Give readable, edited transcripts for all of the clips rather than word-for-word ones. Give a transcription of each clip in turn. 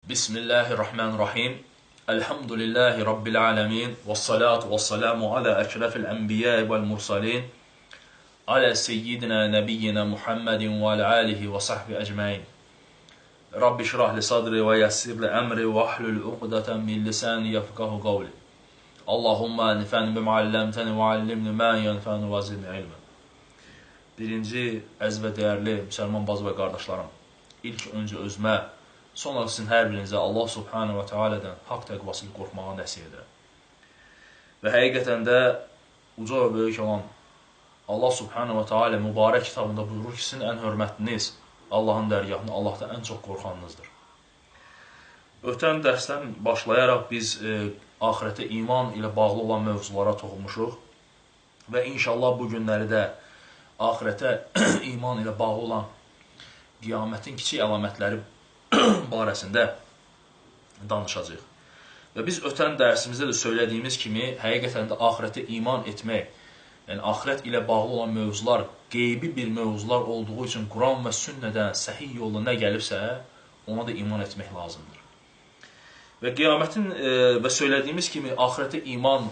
Bismillahirrahmanirrahim. Elhamdülillahi Rabbil alemin. Vessalatu vesselamu ala eşrefil enbiya vel mursalin. Ala seyyidina nebiyyina Muhammedin ve ala alihi ve sahbihi ecmain. Rabbi şrah li sadri ve yassir li emri ve ahlul uqdatan min lisani yefkahu qavli. Allahumma nifani bima allamtani ve allimni ma yenfani ve zidni ilmen. Birinci əziz və dəyərli müsəlman bacı və qardaşlarım, ilk öncə özümə, sonra sizin hər birinizə Allah Subhanahu wa Ta'ala'dan haqq təqvasını qorxmağa nəsihət edirəm. Və həqiqətən də uca və böyük olan Allah Subhanahu wa Ta'ala mübarək kitabında buyurur ki, sizin ən hörmətliniz Allahın dərgahında Allahdan ən çox qorxanınızdır. Ötən dərsdən başlayaraq biz axirətə iman ilə bağlı olan mövzulara toxunmuşuq və inşallah bu günləri də axirətə iman ilə bağlı olan qiyamətin kiçik əlamətləri barəsində danışacağıq. Və biz ötən dərsimizdə də söylədiyimiz kimi, həqiqətən də axirətə iman etmək, yəni axirət ilə bağlı olan mövzular, qeybi bir mövzular olduğu üçün Quran və sünnədən səhih yolla nə gəlibsə, ona da iman etmək lazımdır. Və qiyamətin və söylədiyimiz kimi, axirətə iman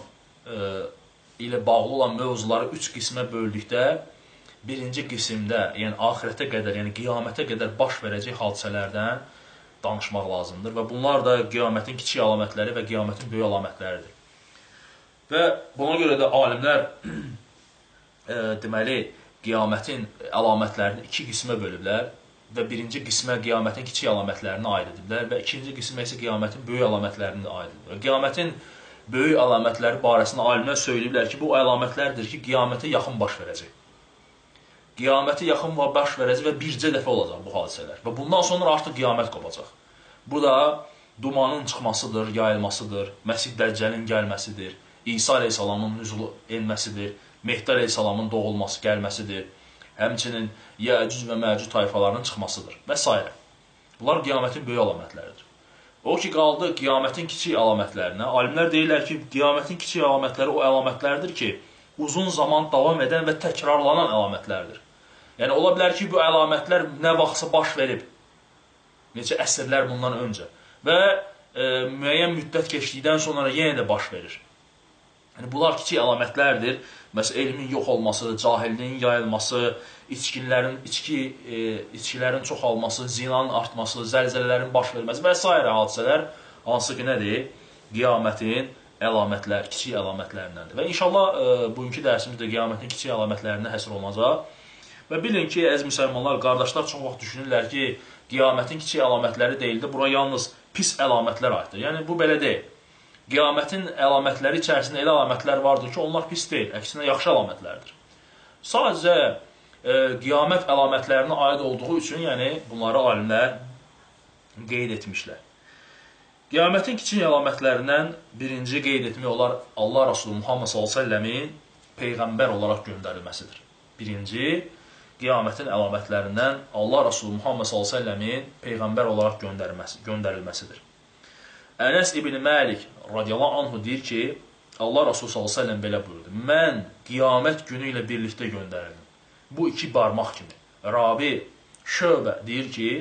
ilə bağlı olan mövzuları 3 qismə böldükdə, birinci qismdə, yəni axirətə qədər, yəni qiyamətə qədər baş verəcək hadisələrdən danışmaq lazımdır. Və bunlar da qiyamətin kiçik əlamətləri və qiyamətin böyük əlamətləridir. Və buna görə də alimlər deməli, qiyamətin əlamətlərini 2 qismə bölüblər və birinci qismə qiyamətin kiçik əlamətlərini aid ediblər və ikinci qismə isə qiyamətin böyük əlamətlərini aid ediblər. Qiyamətin böyük əlamətləri barəsində alimlər söyləyiblər ki, bu əlamətlərdir ki, qiyamətə yaxın baş verəcək. Qiyamətə yaxın baş verəcək və bircə dəfə olacaq bu hadisələr. Və bundan sonra artıq qiyamət qopacaq. Bu da dumanın çıxmasıdır, yayılmasıdır, Məsih Dəccəlin gəlməsidir, İsa əleyhissalamın nüzulu enməsidir, Mehdi əleyhissalamın doğulması, gəlməsidir, həmçinin Yəcüc və Məcüc tayfalarının çıxmasıdır və s. Bunlar qiyamətin böyük əlamətləridir. O ki, qaldı qiyamətin kiçik əlamətlərinə. Alimlər deyirlər ki, qiyamətin kiçik əlamətləri o əlamətlərdir ki, uzun zaman davam edən və təkrarlanan əlamətlərdir. Yəni, ola bilər ki, bu əlamətlər nə vaxtsa baş verib, neçə əsrlər bundan öncə və müəyyən müddət keçdikdən sonra yenə də baş verir. Yəni, bunlar kiçik əlamətlərdir. Məsələn, elmin yox olması, cahilliyin yayılması, içkilərin çoxalması, zinanın artması, zəlzələlərin baş verməsi və s. hadisələr, hansı ki, nədir? Qiyamətin əlamətlər, kiçik əlamətlərindəndir. Və inşallah, bugünkü dərsimizdə qiyamətin kiçik əlamətlərinə həsr olunacaq. Və bilin ki, əziz müsəlmanlar, qardaşlar çox vaxt düşünürlər ki, qiyamətin kiçik əlamətləri deyildi, bura yalnız pis əlamətlər aiddir. Yəni, bu belə deyil. Qiyamətin əlamətləri içərisində elə əlamətlər vardır ki, onlar pis deyil, əksinə yaxşı əlamətlərdir. Sadəcə, qiyamət əlamətlərinə aid olduğu üçün, yəni, bunları alimlər qeyd etmişlər. Qiyamətin kiçik əlamətlərindən birinci qeyd etmək olar Allah Rasulü Muhammed s.ə.v-in Peyğəmbər olaraq göndərilməsidir. Birinci, qiyamətin əlamətlərindən Allah Rasulü Muhammed s.ə.v-in Peyğəmbər olaraq göndərilməsidir. Ənəs ibn Məlik radiyallahu anhu deyir ki, Allah Rasulü s.ə.v belə buyurdu. Mən qiyamət günü ilə birlikdə göndərildim. Bu 2 barmaq kimi. Rabi Şöbə deyir ki,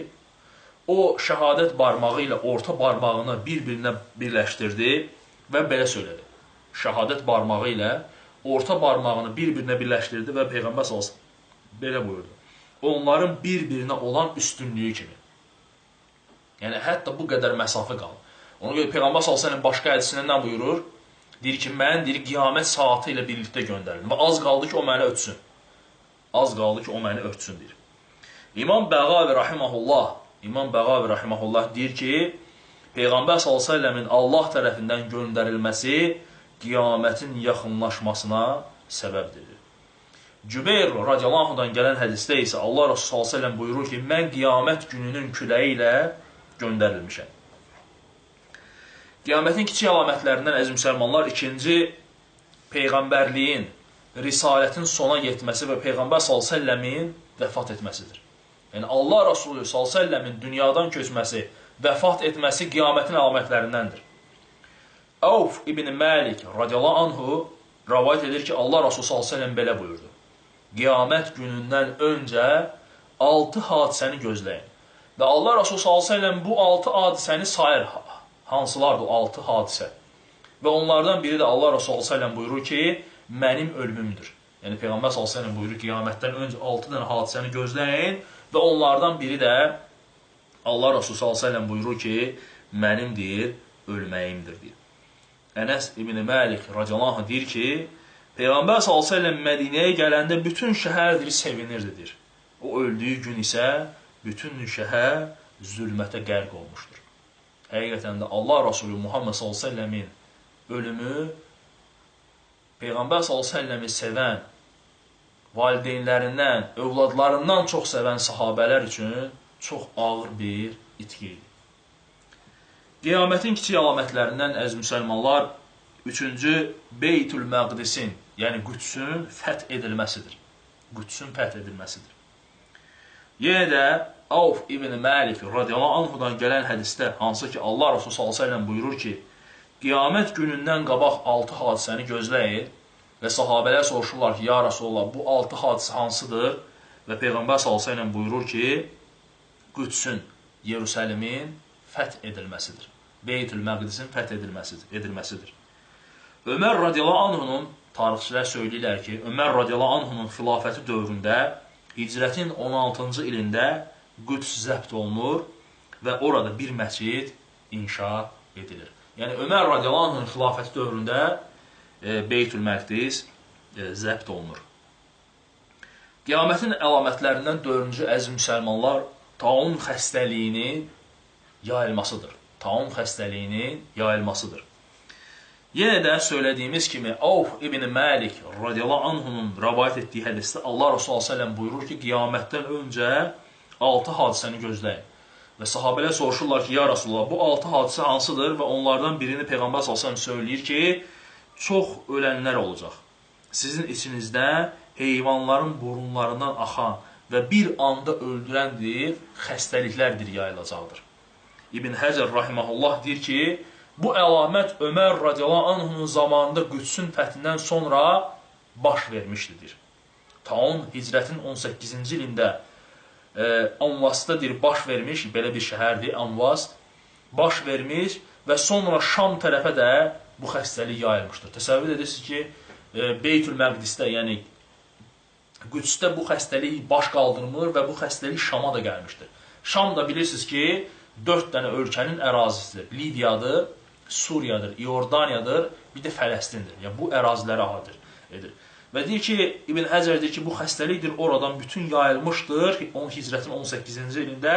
o şəhadət barmağı ilə orta barmağını bir-birinə birləşdirdi və belə söylədi. Şəhadət barmağı ilə orta barmağını bir-birinə birləşdirdi və Peyğəmbər s.ə.v belə buyurdu. Onların bir-birinə olan üstünlüyü kimi. Yəni, hətta bu qədər məsafə qalır. Ona görə Peyğəmbər s.ə.v başqa hədisində nə buyurur? Deyir ki, mən qiyamət saatı ilə birlikdə göndərildim və az qaldı ki, o məni ötsün. Az qaldı ki, o məni ötsün, deyir. İmam Bəğavi rahiməhullah deyir ki, Peyğəmbər s.ə.v-in Allah tərəfindən göndərilməsi qiyamətin yaxınlaşmasına səbəbdir. Cübeyr radiyallahu anhudan gələn hədisdə isə Allah Rasulü s.ə.v buyurur ki, mən qiyamət gününün küləyi ilə göndərilmişəm. Qiyamətin kiçik əlamətlərindən, əziz müsəlmanlar, ikinci Peyğəmbərliyin, risalətin sona yetməsi və Peyğəmbər s.ə.v-in vəfat etməsidir. Yəni, Allah Rasulü s.ə.v-in dünyadan köçməsi, vəfat etməsi qiyamətin əlamətlərindəndir. Avf ibn Məlik radiyallahu anhu rəvayət edir ki, Allah Rasulü s.ə.v belə buyurdu. Qiyamət günündən öncə 6 hadisəni gözləyin. Və Allah Rasulü s.ə.v bu 6 hadisəni sayır. Hansılardır o 6 hadisə? Və onlardan biri də Allah Rasulü s.ə.v buyurur ki, mənim ölümümdür. Yəni Peyğəmbər s.ə.v buyurur ki, qiyamətdən öncə 6 dənə hadisəni gözləyin və onlardan biri də Allah Rasulü s.ə.v buyurur ki, mənim deyir, ölməyimdir deyir. Ənəs İbn Məlik radiyallahu anh deyir ki, Peyğəmbər s.ə.v Mədinəyə gələndə bütün şəhər deyir, sevinirdi deyir. O öldüyü gün isə bütün şəhər zülmətə qərq olmuşdur. Həqiqətən də Allah Rasulü Muhammed s.ə.v-in ölümü Peyğəmbər s.ə.v-i sevən, valideynlərindən, övladlarından çox sevən sahabələr üçün çox ağır bir itki idi. Qiyamətin kiçik əlamətlərindən əziz müsəlmanlar, 3-cü Beytül Məqdisin, yəni Qüdsün fəth edilməsidir. Qüdsün fəth edilməsidir. Yenə də Avf İbn Məlik radiyallahu anhudan gələn hədisdə, hansı ki Allah Rasulü s.ə.v buyurur ki, qiyamət günündən qabaq 6 hadisəni gözləyin və sahabələr soruşurlar ki, ya Rasulullah, bu 6 hadisə hansıdır? Və Peyğəmbər s.ə.v buyurur ki, Qüdsün, Yerusəlimin fəth edilməsidir. Beytül Məqdisin fəth edilməsidir. Ömər radiyallahu anhunun, tarixçilər söyləyirlər ki, Ömər radiyallahu anhunun xilafəti dövründə hicrətin 16-cı ilində Qüds zəbt olunur və orada bir məscid inşa edilir. Yəni, Ömər radiyallahu anhunun xilafəti dövründə Beytül Məqdis zəbt olunur. Qiyamətin əlamətlərindən 4-cü əziz müsəlmanlar, taun xəstəliyinin yayılmasıdır. Taun xəstəliyinin yayılmasıdır. Yenə də söylədiyimiz kimi, Avf İbn Məlik radiyallahu anhunun rəvayət etdiyi hədisdə Allah Rasulü s.ə.v buyurur ki, qiyamətdən öncə 6 hadisəni gözləyin. Və sahabələr soruşurlar ki, ya Rasulullah, bu 6 hadisə hansıdır? Və onlardan birini Peyğəmbər s.ə.v söyləyir ki, çox ölənlər olacaq. Sizin içinizdə heyvanların burunlarından axan və bir anda öldürəndir, xəstəliklərdir yayılacaqdır. İbn Həcər rahiməhullah deyir ki, bu əlamət Ömər radiyallahu anhunun zamanında Qüdsün fəthindən sonra baş vermişdir. Taun hicrətin 18-ci ilində Anvasdadır baş vermiş, belə bir şəhərdir Anvast, baş vermiş və sonra Şam tərəfə də bu xəstəlik yayılmışdır. Təsəvvür edirsiniz ki, Beytül Məqdisdə, yəni Qüdsdə bu xəstəlik baş qaldırmır və bu xəstəlik Şama da gəlmişdir. Şam da bilirsiniz ki, 4 dənə ölkənin ərazisidir. Liviyadır, Suriyadır, İordaniyadır, bir də Fələstindir. Yəni, bu əraziləri əhatə edir. Və deyir ki, İbn Həcər deyir ki, bu xəstəlikdir oradan bütün yayılmışdır, hicrətin 18-ci ilində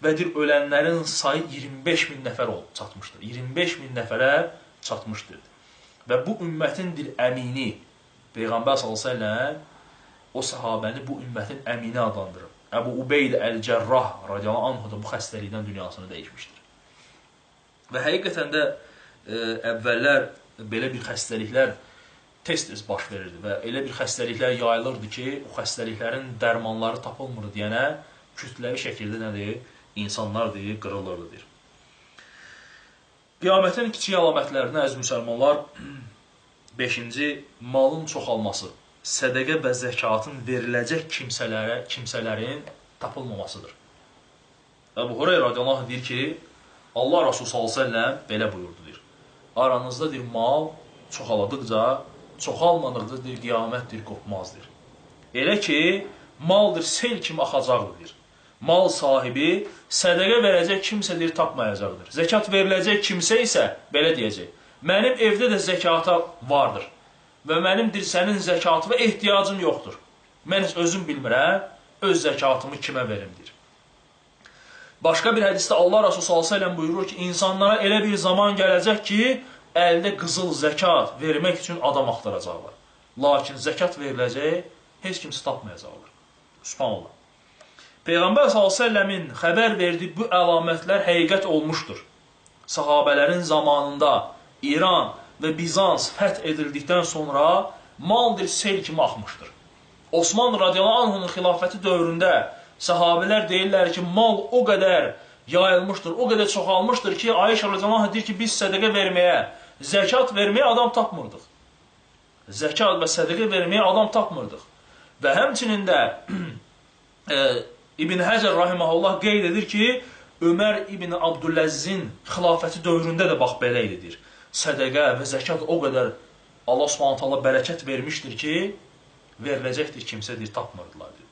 və deyir, ölənlərin sayı 25 min nəfər çatmışdır. 25 min nəfərə çatmışdır. Və bu ümmətin əmini, Peyğəmbər s.ə.v o səhabəni bu ümmətin əmini adlandırır. Əbu Ubeyd Əl-Cərrah radiyallahu anhu da bu xəstəlikdən dünyasını dəyişmişdir. Və həqiqətən də əvvəllər belə bir xəstəliklər tez-tez baş verirdi və elə bir xəstəliklər yayılırdı ki, o xəstəliklərin dərmanları tapılmır deyənə kütləvi şəkildə nədir? İnsanlar deyir, qırılırdı deyir. Qiyamətin kiçik əlamətlərinə əziz müsəlmanlar 5-ci malın çoxalması, sədəqə və zəkatın veriləcək kimsələrin tapılmamasıdır. Əbu Hureyra radiyallahu anh deyir ki, Allah Rasulü s.ə.v belə buyurdu deyir. Aranızda deyir, mal çoxaladıqca, çoxalmadıqca deyir, qiyamətdir, qopmazdır. Elə ki, maldır, sel kimi axacaqdır deyir. Mal sahibi sədəqə verəcək kimsə deyir, tapmayacaqdır. Zəkat veriləcək kimsə isə belə deyəcək. Mənim evdə də zəkata vardır. Və mənimdir sənin zəkatı və ehtiyacım yoxdur. Mən özüm bilmirəm, öz zəkatımı kimə verimdir. Başqa bir hədisdə Allah Rasulü s.ə.v buyurur ki, insanlara elə bir zaman gələcək ki, əldə qızıl zəkat vermək üçün adam axtaracaqlar. Lakin zəkat veriləcək, heç kimsə tapmayacaqlar. Subhanallah. Peyğəmbər s.ə.v-in xəbər verdiyi bu əlamətlər həqiqət olmuşdur. Sahabələrin zamanında İran və Bizans fəth edildikdən sonra maldır sel kimi axmışdır. Osman radiyallahu anhunun xilafəti dövründə sahabələr deyirlər ki, mal o qədər yayılmışdır, o qədər çoxalmışdır ki, Ayşə radiyallahu anh deyir ki, biz sədəqə verməyə, zəkat verməyə adam tapmırdıq. Zəkat və sədəqə verməyə adam tapmırdıq. Və həmçinin də İbn Həcər rahiməhullah qeyd edir ki, Ömər İbn Abdüləzzin xilafəti dövründə də bax belə edir. Sədəqə və zəkat o qədər Allah Subhanahu taala bərəkət vermişdir ki, veriləcəkdir kimsə deyir, tapmırdılar deyir.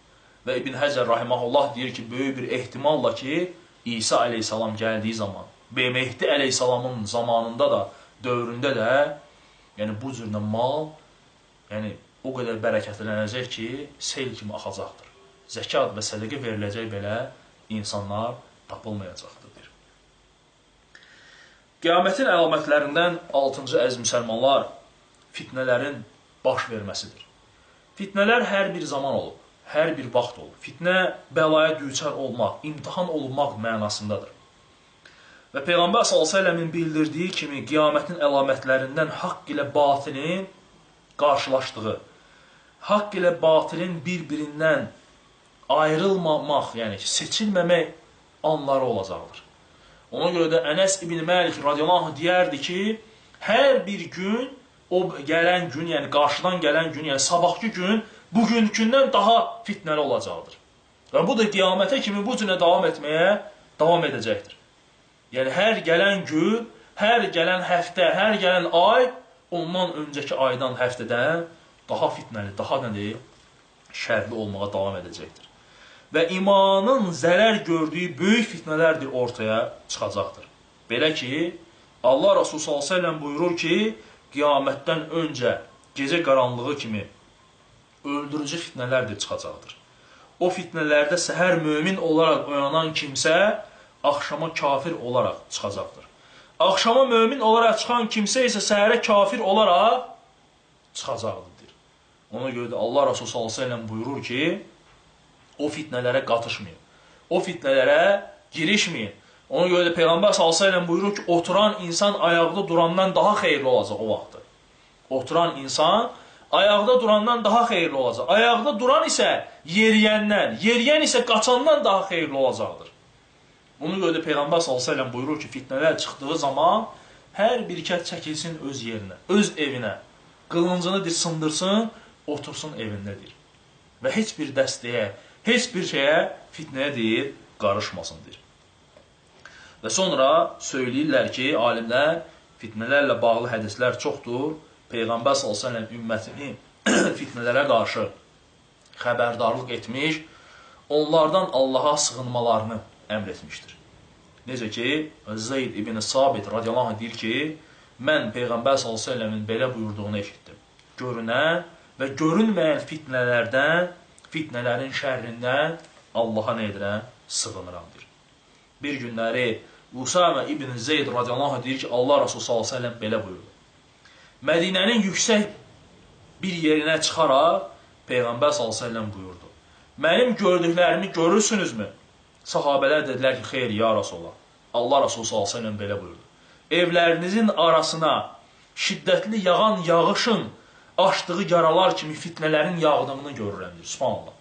Və İbn Həcər rahiməhullah deyir ki, böyük bir ehtimalla ki, İsa əleyhissalam gəldiyi zaman, Mehdi əleyhissalamın zamanında da, dövründə də, yəni bu cürlə mal, yəni o qədər bərəkətlənəcək ki, sel kimi axacaqdır. Zəkat və sədəqə veriləcək belə insanlar tapılmayacaqdır. Qiyamətin əlamətlərindən 6-cı əziz müsəlmanlar, fitnələrin baş verməsidir. Fitnələr hər bir zaman olub, hər bir vaxt olub. Fitnə bəlaya düçar olmaq, imtihan olunmaq mənasındadır. Və Peyğəmbər s.ə.v-in bildirdiyi kimi qiyamətin əlamətlərindən haqq ilə batilin qarşılaşdığı, haqq ilə batilin bir-birindən ayrılmamaq, yəni seçilməmək anları olacaqdır. Ona görə də Ənəs İbn Məlik radiyallahu anh deyərdi ki, hər bir gün, o gələn gün, yəni qarşıdan gələn gün, yəni sabahki gün, bugünkündən daha fitnəli olacaqdır. Və bu da qiyamətə kimi bu cünə davam etməyə davam edəcəkdir. Yəni, hər gələn gün, hər gələn həftə, hər gələn ay, ondan öncəki aydan, həftədən daha fitnəli, daha nədir? Şərli olmağa davam edəcəkdir. Və imanın zərər gördüyü böyük fitnələrdir ortaya çıxacaqdır. Belə ki, Allah Rasulü s.ə.v buyurur ki, qiyamətdən öncə gecə qaranlığı kimi öldürücü fitnələrdir çıxacaqdır. O fitnələrdə səhər mömin olaraq oyanan kimsə, axşama kafir olaraq çıxacaqdır. Axşama mömin olaraq çıxan kimsə isə səhərə kafir olaraq çıxacaqdır. Ona görə də Allah Rasulü s.ə.v buyurur ki, o fitnələrə qatışmayın, o fitnələrə girişməyin. Ona görə də Peyğəmbər s.ə.v buyurur ki, oturan insan ayaqda durandan daha xeyirli olacaq o vaxtı. Oturan insan ayaqda durandan daha xeyirli olacaq. Ayaqda duran isə yeriyəndən, yeriyən isə qaçandan daha xeyirli olacaqdır. Ona görə də Peyğəmbər s.ə.v buyurur ki, fitnələr çıxdığı zaman hər bir kəs çəkilsin öz yerinə, öz evinə, qılıncını sındırsın, otursun evindədir. Və heç bir dəstəyə, heç bir şeyə fitnəyə deyil, qarışmasındır. Və sonra söyləyirlər ki, alimlər, fitnələrlə bağlı hədislər çoxdur. Peyğəmbər s.ə.v ümmətini fitnələrə qarşı xəbərdarlıq etmiş, onlardan Allaha sığınmalarını əmr etmişdir. Necə ki, Zeyd ibn Sabit radiyallahu anh deyir ki, mən Peyğəmbər s.ə.v-in belə buyurduğunu eşitdim. Görünən və görünməyən fitnələrdən, fitnələrin şərrindən Allaha nə edirəm? Sığınıramdır. Bir günləri Usama ibn Zeyd radiyallahu anh deyir ki, Allah Rasulü s.ə.v belə buyurdu. Mədinənin yüksək bir yerinə çıxaraq Peyğəmbər s.ə.v buyurdu. Mənim gördüklərimi görürsünüzmü? Sahabələr dedilər ki, xeyr, ya Rasulullah. Allah Rasulü s.ə.v belə buyurdu. Evlərinizin arasına şiddətli yağan yağışın açdığı yaralar kimi fitnələrin yağdığını görürəm. Subhanallah.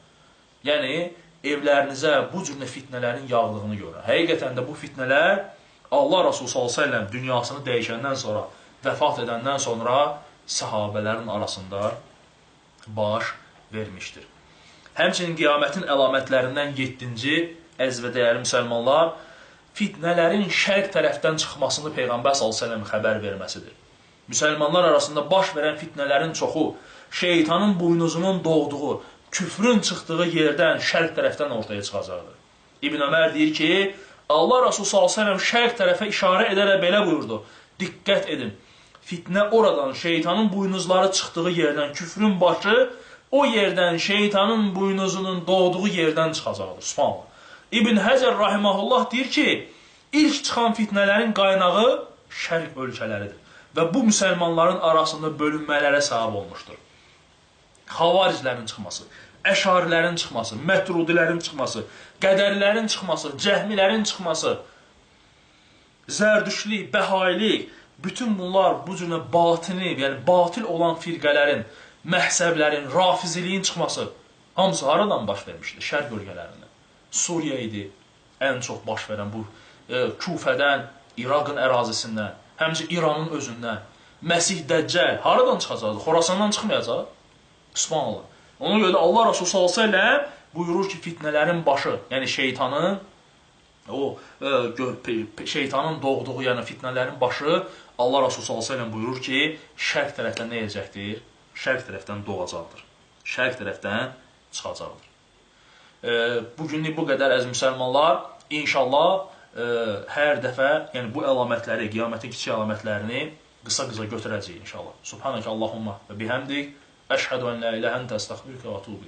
Yəni, evlərinizə bu cürlə fitnələrin yağdığını görürəm. Həqiqətən də bu fitnələr Allah Rasulü s.ə.v dünyasını dəyişəndən sonra, vəfat edəndən sonra sahabələrin arasında baş vermişdir. Həmçinin qiyamətin əlamətlərindən 7-ci əziz və dəyərli müsəlmanlar, fitnələrin şərq tərəfdən çıxmasını Peyğəmbər s.ə.v xəbər verməsidir. Müsəlmanlar arasında baş verən fitnələrin çoxu, şeytanın buynuzunun doğduğu, küfrün çıxdığı yerdən, şərq tərəfdən ortaya çıxacaqdır. İbn Ömər deyir ki, Allah Rasulü s.ə.v şərq tərəfə işarə edərək belə buyurdu. Diqqət edin, fitnə oradan, şeytanın buynuzları çıxdığı yerdən, küfrün başı o yerdən, şeytanın buynuzunun doğduğu yerdən çıxacaqdır. Subhanallah. İbn Həcər rahiməhullah deyir ki, ilk çıxan fitnələrin qaynağı şərq ölkələridir. Və bu müsəlmanların arasında bölünmələrə səbəb olmuşdur. Xavariclərin çıxması, əşarilərin çıxması, mətrudilərin çıxması, qədərlərin çıxması, cəhmilərin çıxması, zərdüşlük, bəhailik, bütün bunlar bu cürlə batini, yəni batil olan firqələrin, məhzəblərin, rafiziliyin çıxması hamısı haradan baş vermişdir? Şərq bölgələrindən. Suriya idi ən çox baş verən bu Küfədən, İraqın ərazisindən, həmçə İranın özündən. Məsih Dəccəl haradan çıxacaqdır? Xorasandan çıxmayacaq? Subhanallah. Ona görə də Allah Rasulü s.ə.v buyurur ki, fitnələrin başı, yəni şeytanın, şeytanın doğduğu, yəni fitnələrin başı Allah Rasulü s.ə.v buyurur ki, şərq tərəfdən nə edəcəkdir? Şərq tərəfdən doğacaqdır. Şərq tərəfdən çıxacaqdır. Bugünlük bu qədər əziz müsəlmanlar. İnşallah hər dəfə yəni bu əlamətləri, qiyamətin kiçik əlamətlərini qısa-qısa götürəcəyik inşallah. Subhanəkə Allahumma və bihamdik. Əşhədu ən la iləhə əntə əstəğfiruka və etûbu ileyk.